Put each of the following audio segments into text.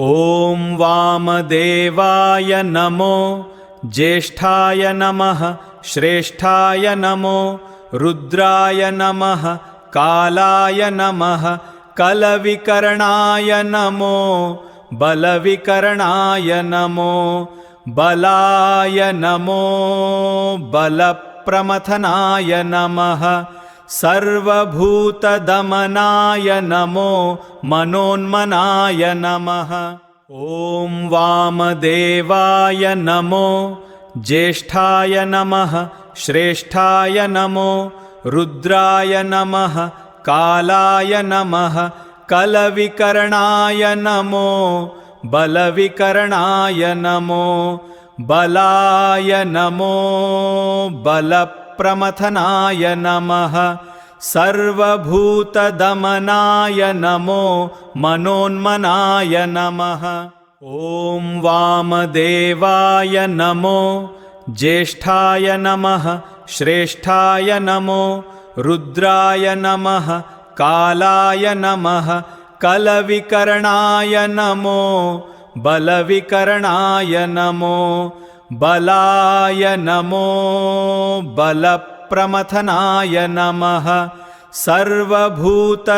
ॐ वामदेवाय नमो ज्येष्ठाय नमः श्रेष्ठाय नमो रुद्राय नमः कालाय नमः कलविकर्णाय नमो बलविकर्णाय नमो बलाय नमो बलप्रमथनाय नमः सर्वभूतदमनाय नमो मनोन्मनाय नमः। ॐ वामदेवाय नमो ज्येष्ठाय नमः श्रेष्ठाय नमो रुद्राय नमः कालाय नमः कलविकर्णाय नमो बलविकर्णाय नमो बलाय नमो बलप्रमथनाय नमः सर्वभूतदमनाय नमो मनोन्मनाय नमः। ॐ वामदेवाय नमो ज्येष्ठाय नमः श्रेष्ठाय नमो रुद्राय नमः कालाय नमः कलविकर्णाय नमो बलविकर्णाय नमो बलाय नमो बलप्रमथनाय नमः सर्वभूतदमनाय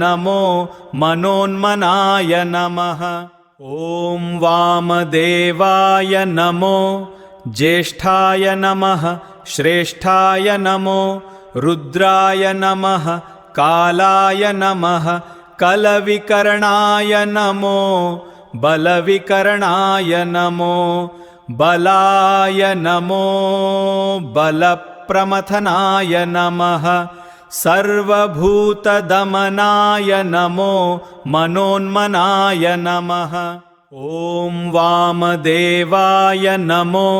नमो मनोन्मनाय नमः। ॐ वामदेवाय नमो ज्येष्ठाय नमः श्रेष्ठाय नमो रुद्राय नमः कालाय नमः कलविकर्णाय नमो बलविकर्णाय नमो बलाय नमो बलप्रमथनाय नमः सर्वभूतदमनाय नमो मनोन्मनाय नमः। ॐ वामदेवाय नमो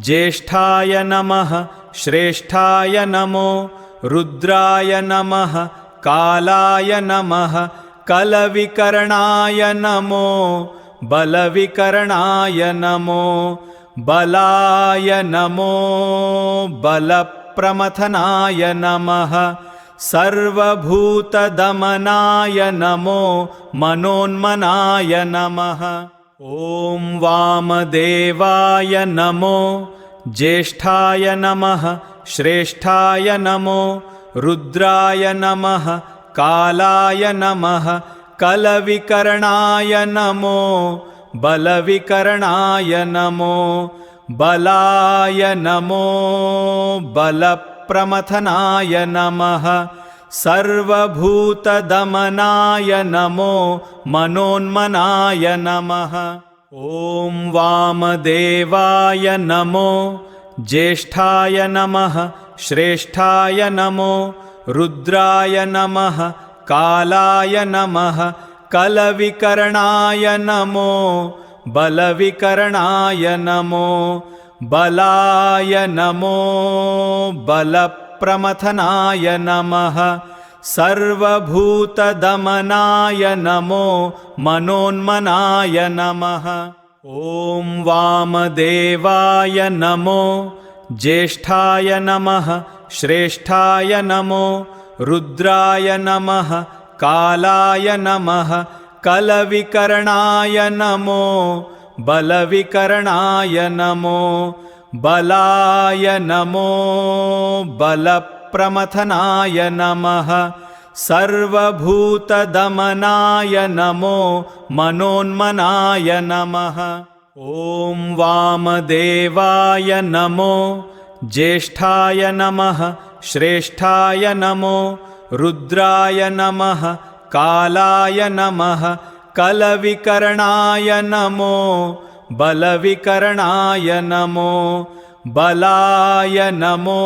ज्येष्ठाय नमः श्रेष्ठाय नमो रुद्राय नमः कालाय नमः कलविकर्णाय नमो बलविकर्णाय नमो बलाय नमो बलप्रमथनाय नमः सर्वभूतदमनाय नमो मनोन्मनाय नमः। ॐ वामदेवाय नमो ज्येष्ठाय नमः श्रेष्ठाय नमो रुद्राय नमः कालाय नमः कलविकर्णाय नमो बलविकर्णाय नमो बलाय नमो बलप्रमथनाय नमः सर्वभूतदमनाय नमो मनोन्मनाय नमः। ॐ वामदेवाय नमो ज्येष्ठाय नमः श्रेष्ठाय नमो रुद्राय नमः कालाय नमः कलविकर्णाय नमो बलविकर्णाय नमो बलाय नमो बलप्रमथनाय नमः सर्वभूतदमनाय नमो मनोन्मनाय नमः। ॐ वामदेवाय नमो ज्येष्ठाय नमः श्रेष्ठाय नमो रुद्राय नमः कालाय नमः कलविकर्णाय नमो बलविकर्णाय नमो बलाय नमो बलप्रमथनाय नमः सर्वभूतदमनाय नमो मनोन्मनाय नमः। ॐ वामदेवाय नमो ज्येष्ठाय नमः श्रेष्ठाय नमो रुद्राय नमः कालाय नमः कलविकर्णाय नमो बलविकर्णाय नमो बलाय नमो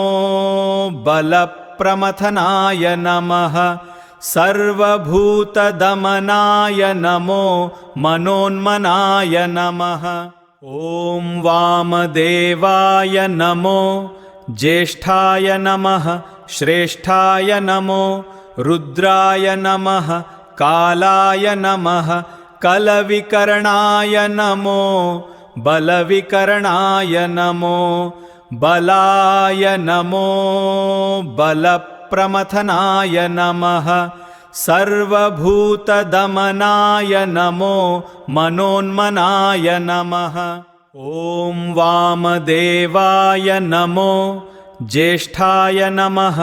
बलप्रमथनाय नमः सर्वभूतदमनाय नमो मनोन्मनाय नमः। ॐ वामदेवाय नमो ज्येष्ठाय नमः श्रेष्ठाय नमो रुद्राय नमः कालाय नमः कलविकर्णाय नमो बलविकर्णाय नमो बलाय नमो बलप्रमथनाय नमः सर्वभूतदमनाय नमो मनोन्मनाय नमः। ॐ वामदेवाय नमो ज्येष्ठाय नमः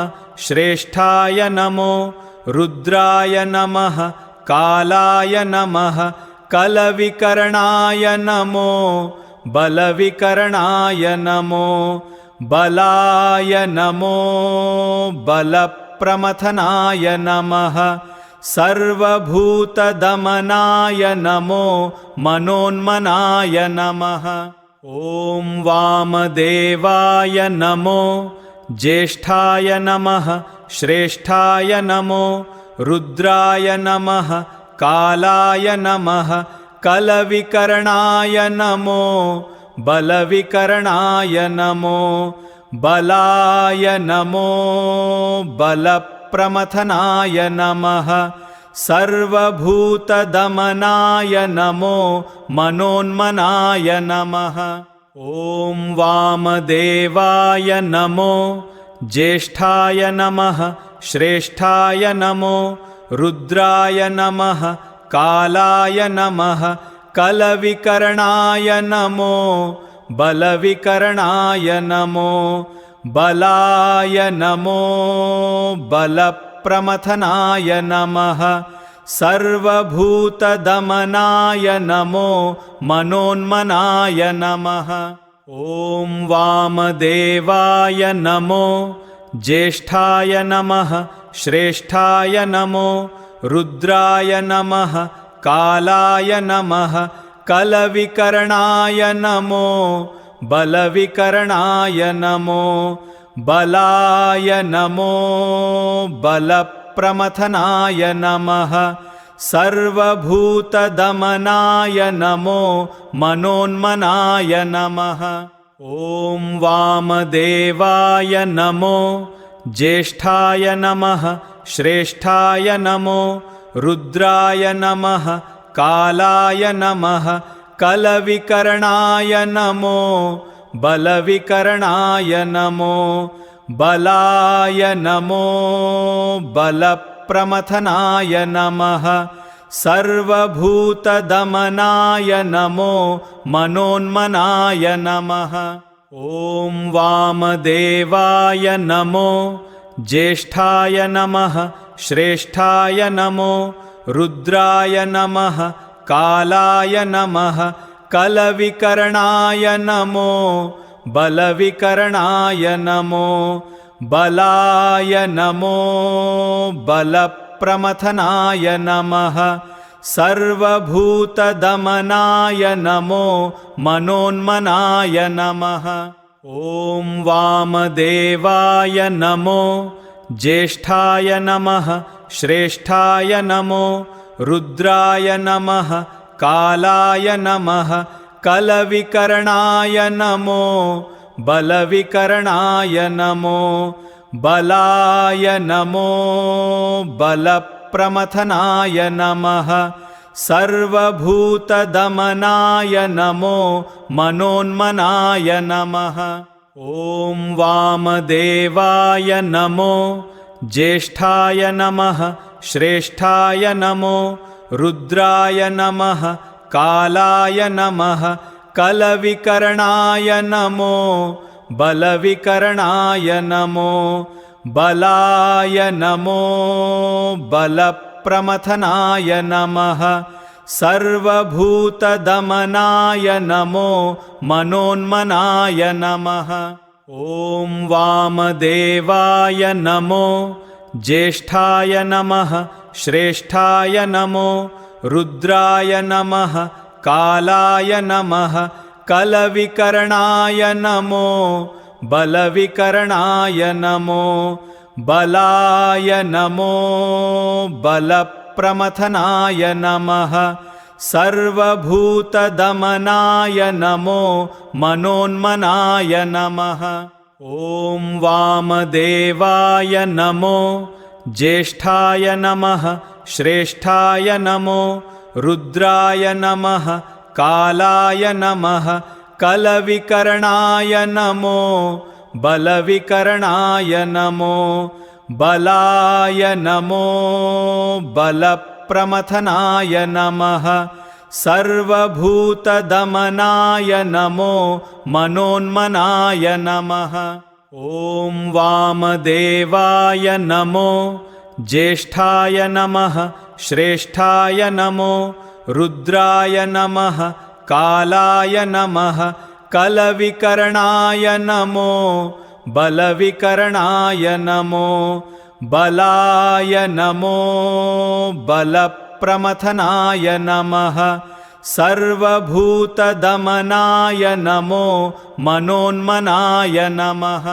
श्रेष्ठाय नमो रुद्राय नमः कालाय नमः कलविकर्णाय नमो बलविकर्णाय नमो बलाय नमो बलप्रमथनाय नमः। सर्वभूतदमनाय नमो मनोन्मनाय नमः। ॐ वामदेवाय नमो ज्येष्ठाय नमः श्रेष्ठाय नमो रुद्राय नमः कालाय नमः कलविकर्णाय नमो बलविकर्णाय नमो बलाय नमो बलप्रमथनाय नमः। सर्वभूतदमनाय नमो मनोन्मनाय नमः। ॐ वामदेवाय नमो ज्येष्ठाय नमः श्रेष्ठाय नमो रुद्राय नमः कालाय नमः कलविकर्णाय नमो बलविकर्णाय नमो बलाय नमो बलप्रमथनाय नमः। सर्वभूतदमनाय नमो मनोन्मनाय नमः। ॐ वामदेवाय नमो ज्येष्ठाय नमः श्रेष्ठाय नमो रुद्राय नमः कालाय नमः कलविकर्णाय नमो बलविकर्णाय नमो बलाय नमो बलप्रमथनाय नमः। सर्वभूतदमनाय नमो मनोन्मनाय नमः। ॐ वामदेवाय नमो ज्येष्ठाय नमः श्रेष्ठाय नमो रुद्राय नमः कालाय नमः कलविकर्णाय नमो बलविकर्णाय नमो बलाय नमो बलप्रमथनाय नमः। सर्वभूतदमनाय नमो मनोन्मनाय नमः। ॐ वामदेवाय नमो ज्येष्ठाय नमः श्रेष्ठाय नमो रुद्राय नमः कालाय नमः कलविकर्णाय नमो बलविकर्णाय नमो बलाय नमो बलप्रमथनाय नमः। सर्वभूतदमनाय नमो मनोन्मनाय नमः। ॐ वामदेवाय नमो ज्येष्ठाय नमः श्रेष्ठाय नमो रुद्राय नमः कालाय नमः कलविकर्णाय नमो बलविकर्णाय नमो बलाय नमो बलप्रमथनाय नमः। सर्वभूतदमनाय नमो मनोन्मनाय नमः। ॐ वामदेवाय नमो ज्येष्ठाय नमः श्रेष्ठाय नमो रुद्राय नमः कालाय नमः कलविकर्णाय नमो बलविकर्णाय नमो बलाय नमो बलप्रमथनाय नमः। सर्वभूतदमनाय नमो मनोन्मनाय नमः। ॐ वामदेवाय नमो ज्येष्ठाय नमः श्रेष्ठाय नमो रुद्राय नमः कालाय नमः कलविकर्णाय नमो बलविकर्णाय नमो बलाय नमो बलप्रमथनाय नमः। सर्वभूतदमनाय नमो मनोन्मनाय नमः। ॐ वामदेवाय नमो ज्येष्ठाय नमः श्रेष्ठाय नमो रुद्राय नमः कालाय नमः कलविकर्णाय नमो बलविकर्णाय नमो बलाय नमो बलप्रमथनाय नमः सर्वभूतदमनाय नमो मनोन्मनाय नमः ॐ वामदेवाय नमो ज्येष्ठाय नमः श्रेष्ठाय नमो रुद्राय नमः कालाय नमः कलविकर्णाय नमो बलविकर्णाय नमो बलाय नमो बलप्रमथनाय नमः सर्वभूतदमनाय नमो मनोन्मनाय नमः।